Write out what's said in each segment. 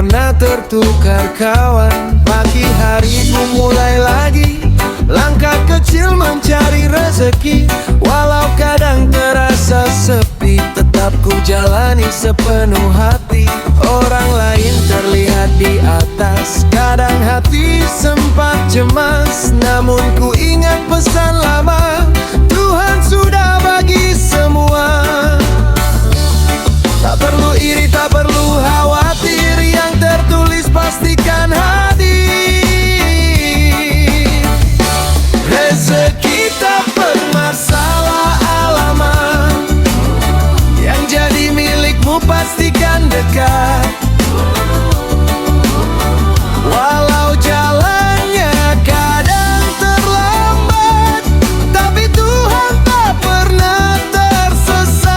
pernah tertukar kawan. Pagi hari ku mulai lagi, langkah kecil mencari rezeki. Walau kadang terasa sepi, tetap ku jalani sepenuh hati. Orang lain terlihat di atas, kadang hati sempat cemas. Namun ku ingat pesan lama, Tuhan sudah bagi semua. Tak perlu iri, tak perlu khawatir, yang tertulis pastikan hadir. Rezeki tak bermasalah alamat, yang jadi milikmu pastikan dekat. Walau jalannya kadang terlambat, tapi Tuhan tak pernah tersesat.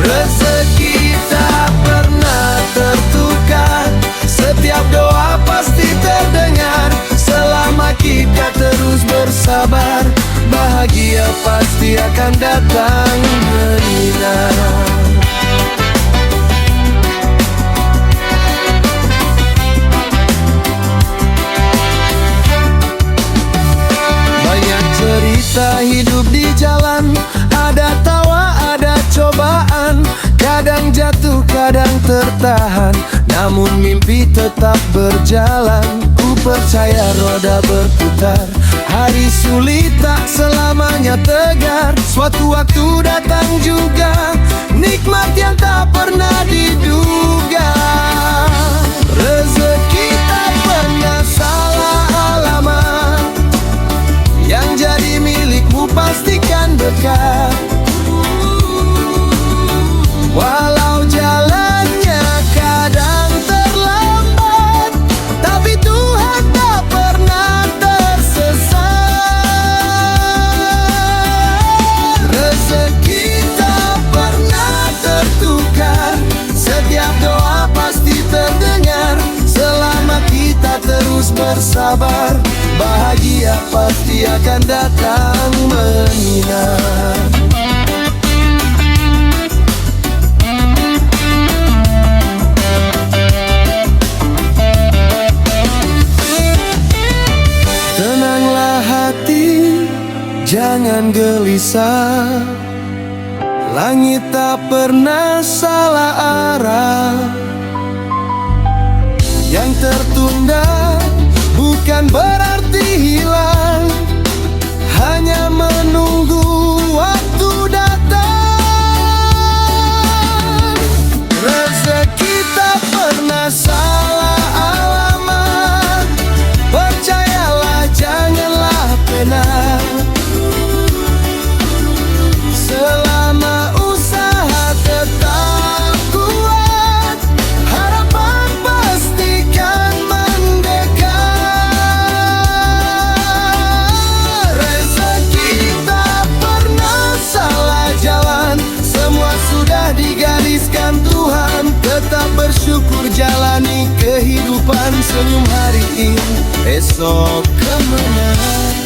Rezeki tak pernah tertukar, setiap doa pasti terdengar. Selama kita terus bersabar, bahagia pasti akan datang menyinar. Banyak cerita hidup di jalan, ada tawa, ada cobaan. Kadang jatuh, kadang tertahan, namun mimpi tetap berjalan. Ku percaya roda berputar, hari sulit tak selamanya tegar. Suatu waktu datang juga nikmat yang tak pernah diduga. Rezeki tak pernah salah alamat, yang jadi milikmu pastikan dekat. Walau jalannya kadang terlambat, tapi Tuhan tak pernah tersesat. Rezeki tak pernah tertukar, setiap doa pasti terdengar. Selama kita terus bersabar, bahagia pasti akan datang menyinar. Tenanglah hati, jangan gelisah, langit tak pernah salah arah. Yang tertunda bukan berarti hilang, hanya menunggu waktu datang. Rezeki tak pernah salah alamat, percayalah janganlah penat. Selama usaha tetap kuat, harapan pastikan mendekat. Rezeki tak pernah salah jalan, semua sudah digariskan Tuhan. Tetap bersyukur jalani kehidupan, senyum hari ini, esok kemenangan.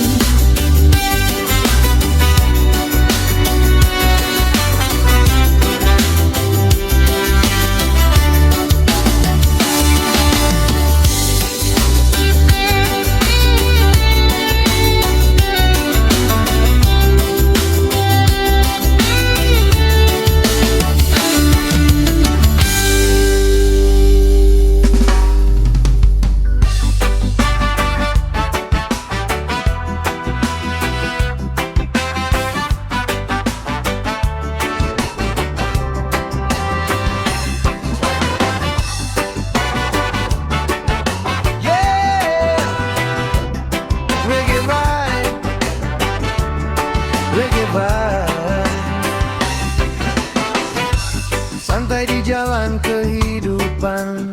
Santai di jalan kehidupan,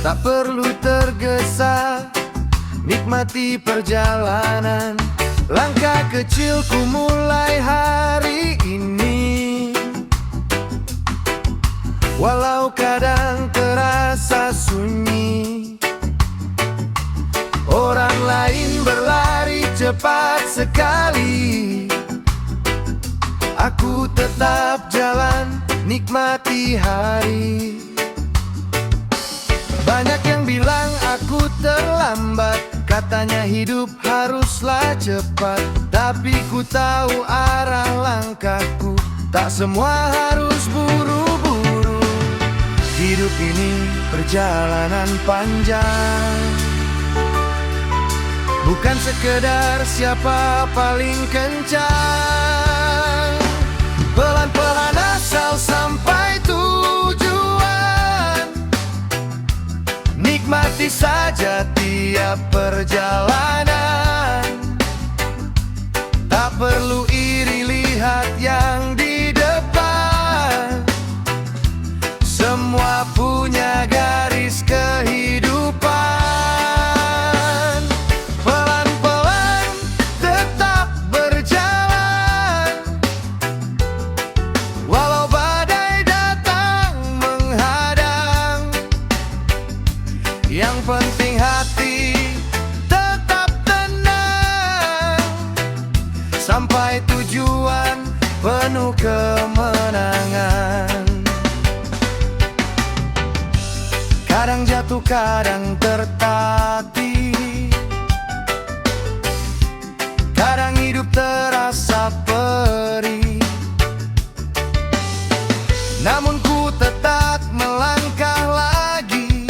tak perlu tergesa, nikmati perjalanan. Langkah kecilku mulai hari ini, walau kadang terasa sunyi. Orang lain berlari cepat sekali, aku tetap jalan nikmati hari. Banyak yang bilang aku terlambat, katanya hidup haruslah cepat. Tapi ku tahu arah langkahku, tak semua harus buru-buru. Hidup ini perjalanan panjang, bukan sekedar siapa paling kencang. Pelan-pelan asal sampai tujuan, nikmati saja tiap perjalanan. Tak perlu iri lihat yang di depan, semua punya garis kehidupan. Pelan-pelan tetap berjalan, walau badai datang menghadang. Yang penting hati tetap tenang, sampai tujuan penuh kemenangan. Kadang jatuh, kadang tertatih, kadang hidup terasa perih. Namun ku tetap melangkah lagi,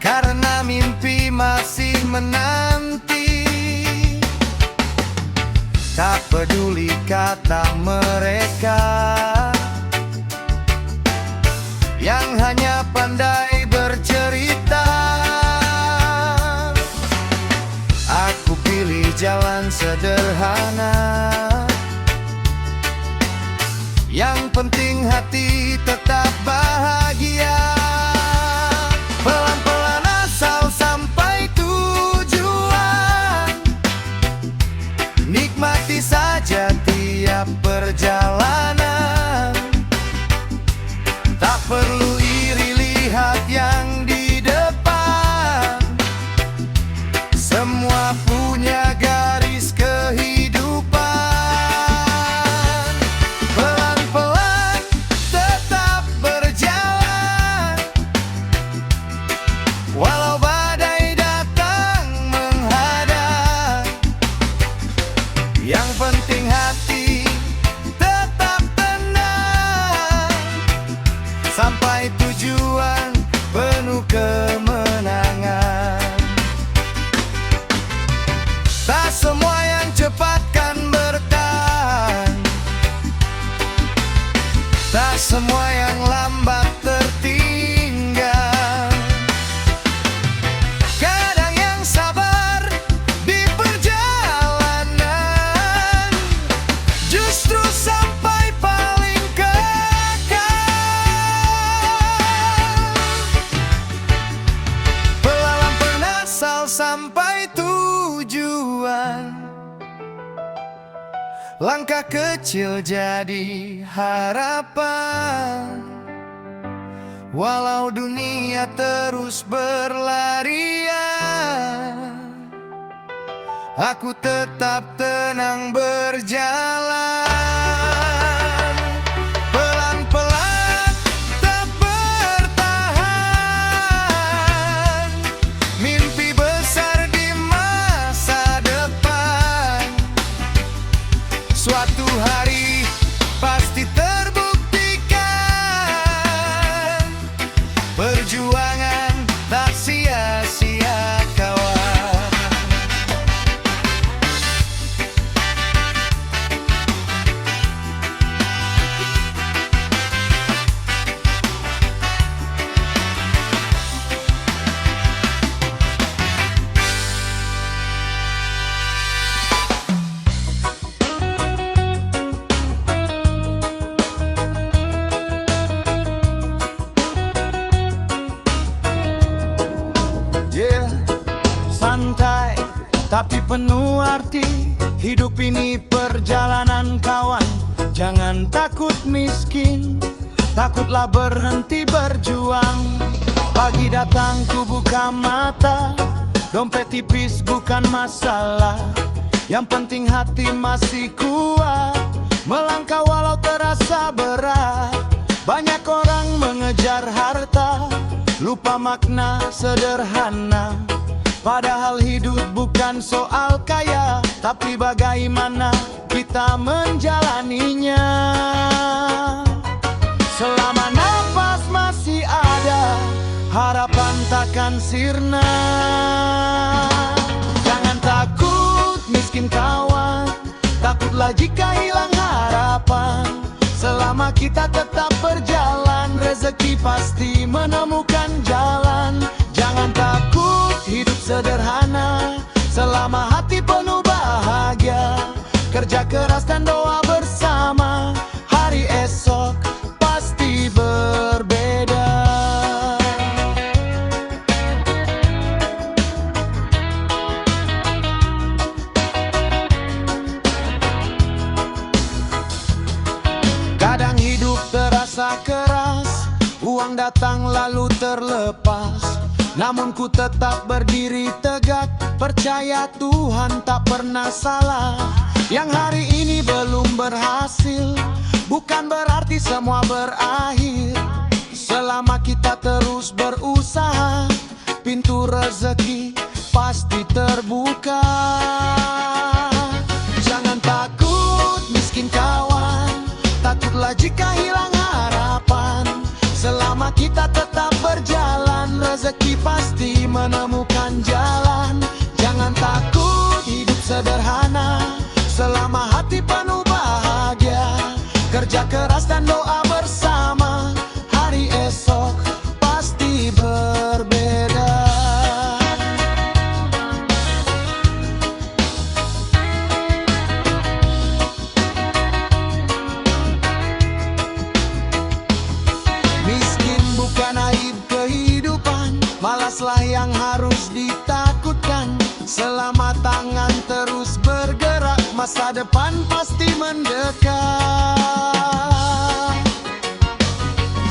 karena mimpi masih menanti. Tak peduli kata mereka yang hanya pandai bercerita. Aku pilih jalan sederhana, yang penting hati tetap bahagia. Pelan-pelan asal sampai tujuan, nikmati saja tiap perjalanan. Tak perlu iri lihat yang di depan, semua punya garis kehidupan. Pelan-pelan tetap berjalan, walau badai datang menghadang. Yang penting hati tetap tenang, sampai tujuan penuh kemenangan. Tak semua yang cepat kan bertahan, tak semua yang lambat tertinggal. Kadang yang sabar di perjalanan justru sampai paling kekal. Pelan-pelan asal sampai tujuan, langkah kecil jadi harapan. Walau dunia terus berlarian, aku tetap tenang berjalan. Pelan-pelan tak bertahan, mimpi besar di masa depan. Suatu hari pasti terbuktikan, perjuangan tak sia-sia kawan. Santai tapi penuh arti, hidup ini perjalanan kawan. Jangan takut miskin, takutlah berhenti berjuang. Pagi datang ku buka mata, dompet tipis bukan masalah. Yang penting hati masih kuat, Melangkah walau terasa berat. Banyak orang mengejar harta, lupa makna sederhana. Padahal hidup bukan soal kaya, tapi bagaimana kita menjalaninya. Selama nafas masih ada, harapan takkan sirna. Jangan takut miskin kawan, takutlah jika hilang harapan. Selama kita tetap berjalan, rezeki pasti menemukan jalan. Jangan takut hidup sederhana, selama hati penuh bahagia. Kerja keras dan doa bersama, hari esok pasti berbeda. Kadang hidup terasa keras, uang datang lalu terlepas. Namun ku tetap berdiri tegak, percaya Tuhan tak pernah salah. Yang hari ini belum berhasil, bukan berarti semua berakhir. Selama kita terus berusaha, pintu rezeki pasti terbuka. Jangan takut miskin kawan, takutlah jika hilang harapan. Selama kita tetap berjalan, rezeki pasti menemukan jalan. Jangan takut hidup sederhana, selama hati penuh bahagia. Kerja keras dan doa bersama, hari esok pasti berbeda. Miskin bukan aib kehidupan, malaslah yang harus ditakutkan. Selama tangan terus bergerak, masa depan pasti mendekat.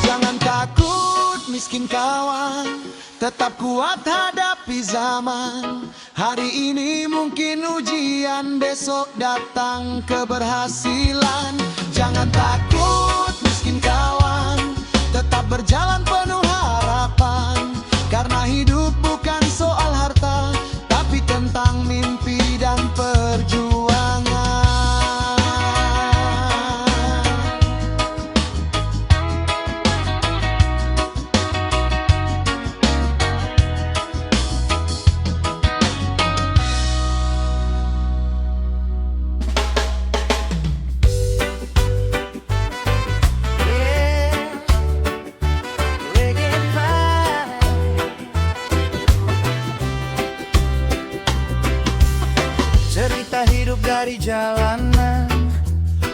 Jangan takut miskin kawan, tetap kuat hadapi zaman. Hari ini mungkin ujian, besok datang keberhasilan. Jangan takut miskin kawan, tetap berjalan penuh harapan. Karena hidup bukan soal harta, tapi tentang mimpi dan perjuangan. Cerita hidup dari jalanan,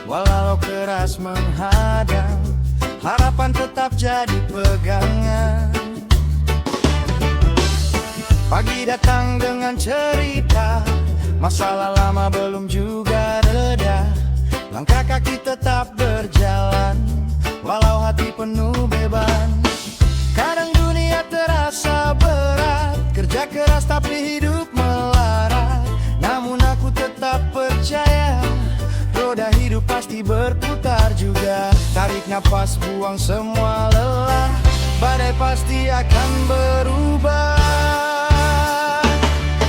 walau keras menghadang, harapan tetap jadi pegangan. Pagi datang dengan cerita, masalah lama belum juga reda. Langkah kaki tetap berjalan, walau hati penuh beban. Kadang dunia terasa berat, kerja keras tapi hidup melarat. Namun aku tetap percaya, roda hidup pasti berputar juga. Tarik nafas, buang semua lelah, badai pasti akan berubah.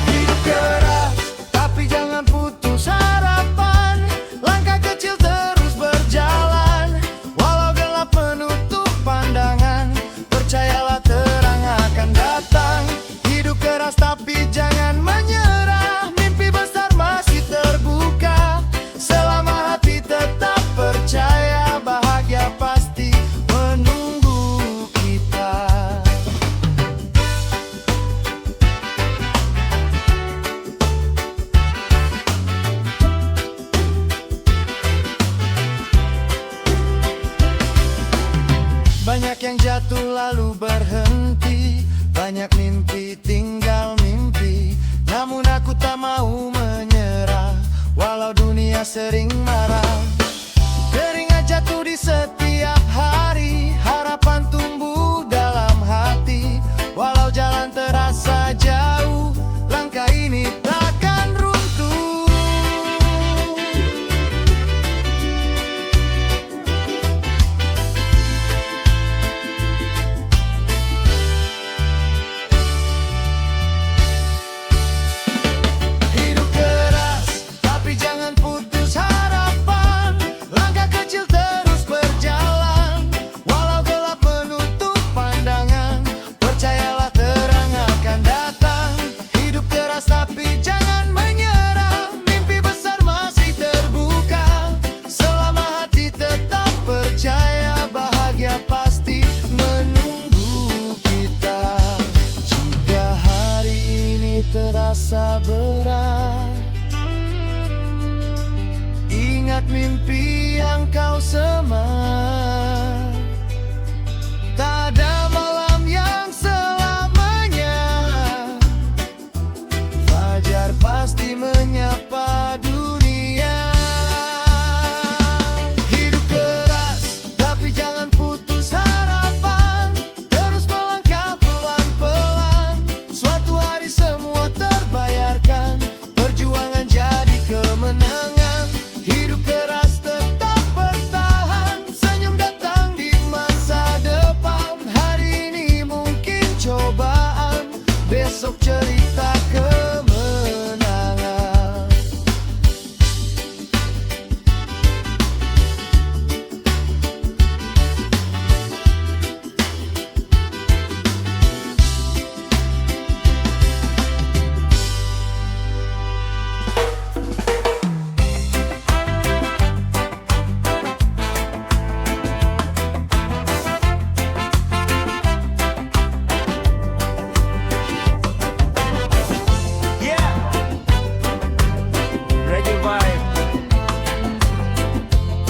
Hidup keras, tapi jangan putus harapan. Langkah kecil terus berjalan, walau gelap menutup pandangan. Percayalah terang akan datang. Hidup keras tapi jangan menyerah, mimpi besar masih terbuka. Selama hati tetap percaya, bahagia pasti menunggu kita. Banyak yang jatuh lalu berhenti, banyak mimpi tinggal mimpi. Namun aku tak mau menyerah, walau dunia sering marah. Keringat jatuh di setiap hari, harapan tumbuh dalam hati. Walau jalan terasa jauh, langkah ini takkan runtuh. terasa berat. Ingat mimpi yang kau semak. Tak ada malam yang selamanya. Fajar pasti menyapa dunia. Hidup keras, tapi jangan putus harapan. Terus melangkah pelan-pelan. Suatu hari semua terbayarkan. Perjuangan jadi kemenangan. Hidup keras tetap bertahan. Senyum datang di masa depan. Hari ini mungkin cobaan, besok cerita kemenangan.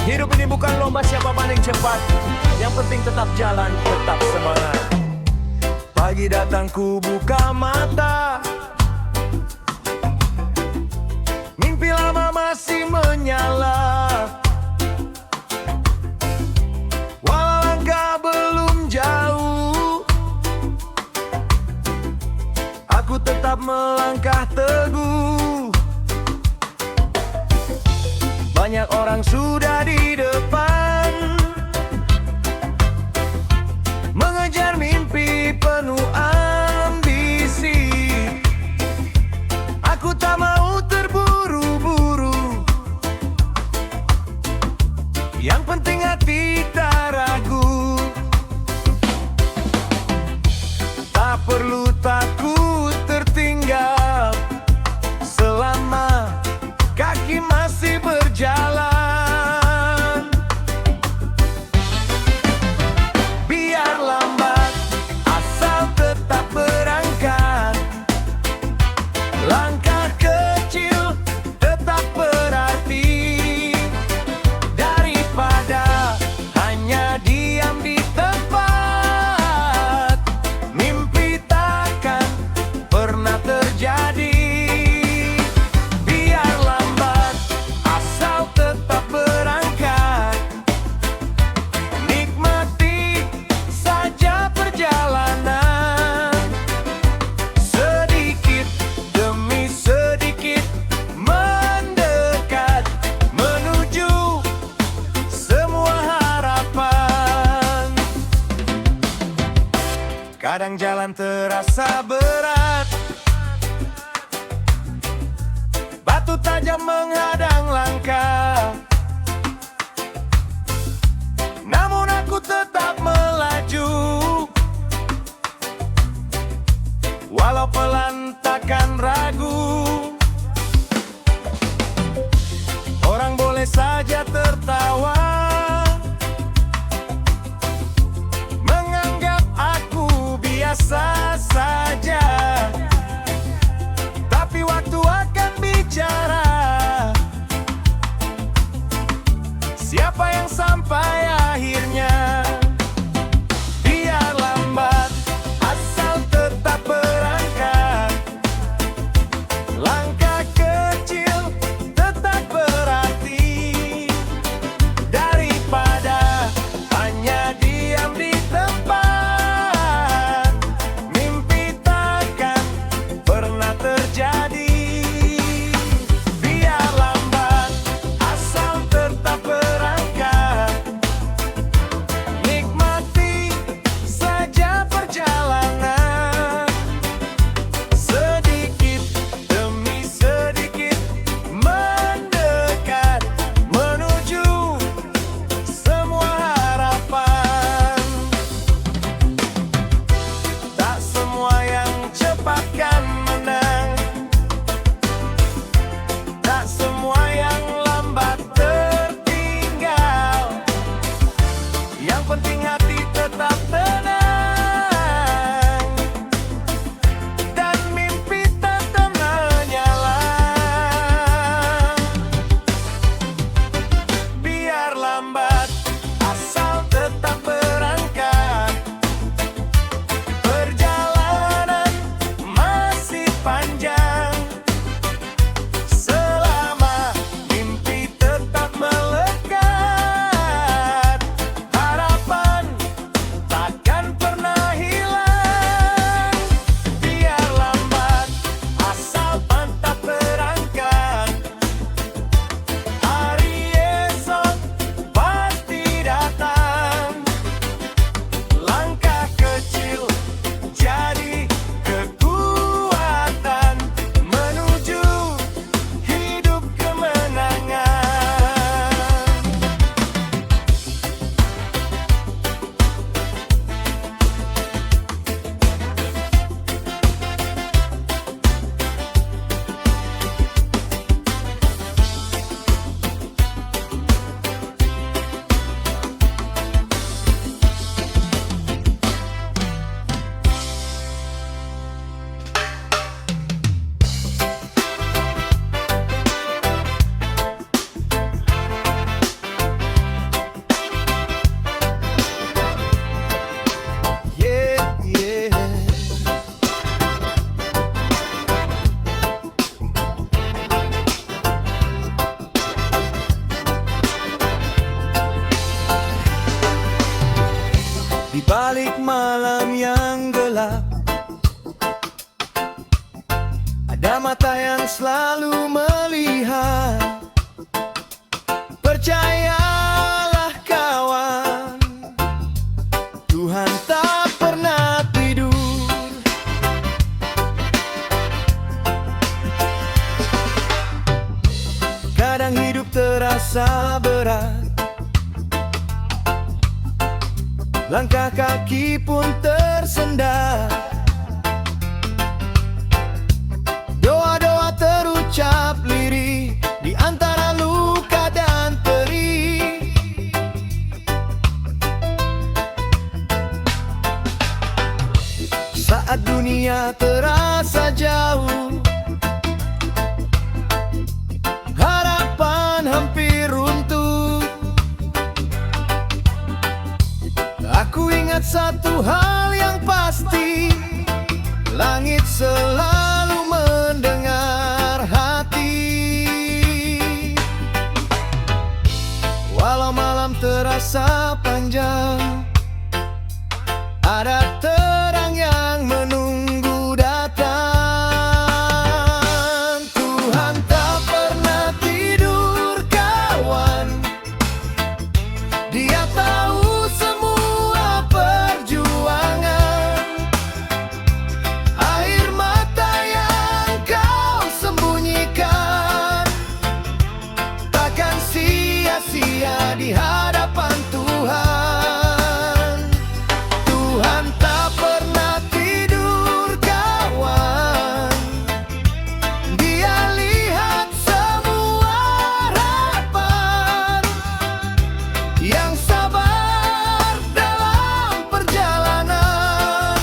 Hidup ini bukan lomba siapa paling cepat. Yang penting tetap jalan, tetap semangat. Pagi datang ku buka mata. Mimpi lama masih menyala. Walau langkah belum jauh, aku tetap melangkah teguh. Banyak orang sudah di depan, mengejar mimpi penuh ambisi. Aku tak mau terburu-buru. Yang penting hati tak ragu. Tak perlu takut tertinggal selama kaki masih berjalan. Biar lambat, asal tetap berangkat. Langkah kecil tetap berarti, daripada hanya diam di tempat. Mimpi takkan pernah terjadi. Kadang jalan terasa berat, batu tajam menghadang langkah. Namun aku tetap melaju. Walau pelan takkan ragu. Orang boleh saja tertawa, biasa saja. Ada mata yang selalu melihat. Percayalah kawan, Tuhan tak pernah tidur. Kadang hidup terasa berat, langkah kaki pun tersendat. Doa-doa terucap lirih di antara luka dan perih. Saat dunia terasa jauh, harapan hampir runtuh, aku ingat satu hal yang pasti, langit selalu mendengar hati. Walau malam terasa panjang, ada terang yang menunggu datang. Tuhan tak pernah tidur kawan, Dia tahu semua perjuangan. Air mata yang kau sembunyikan takkan sia-sia di hadapan Tuhan. Tuhan tak pernah tidur kawan, Dia lihat semua harapan. Yang sabar dalam perjalanan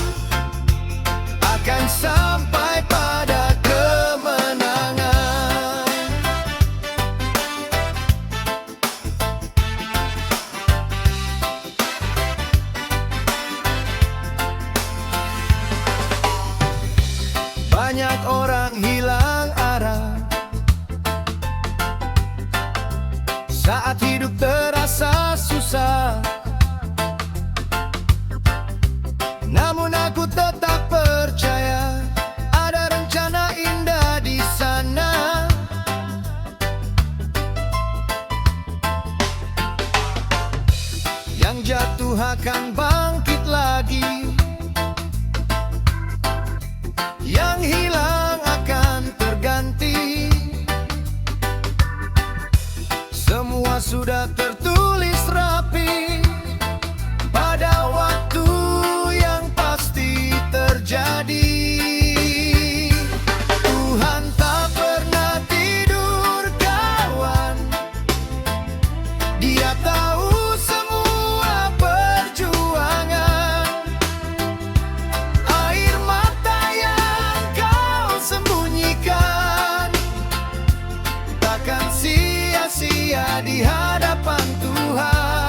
akan sampai pada kemenangan. Banyak orang hilang arah saat hidup terasa susah. Namun aku tetap percaya ada rencana indah di sana. Yang jatuh akan bangkit lagi, yang hilang akan terganti. Semua sudah tertulis rapi, pada waktu yang pasti terjadi. Tuhan tak pernah tidur kawan, Dia tahu semua perjuangan. Air mata yang kau sembunyikan takkan sia-sia di hadapan Tuhan.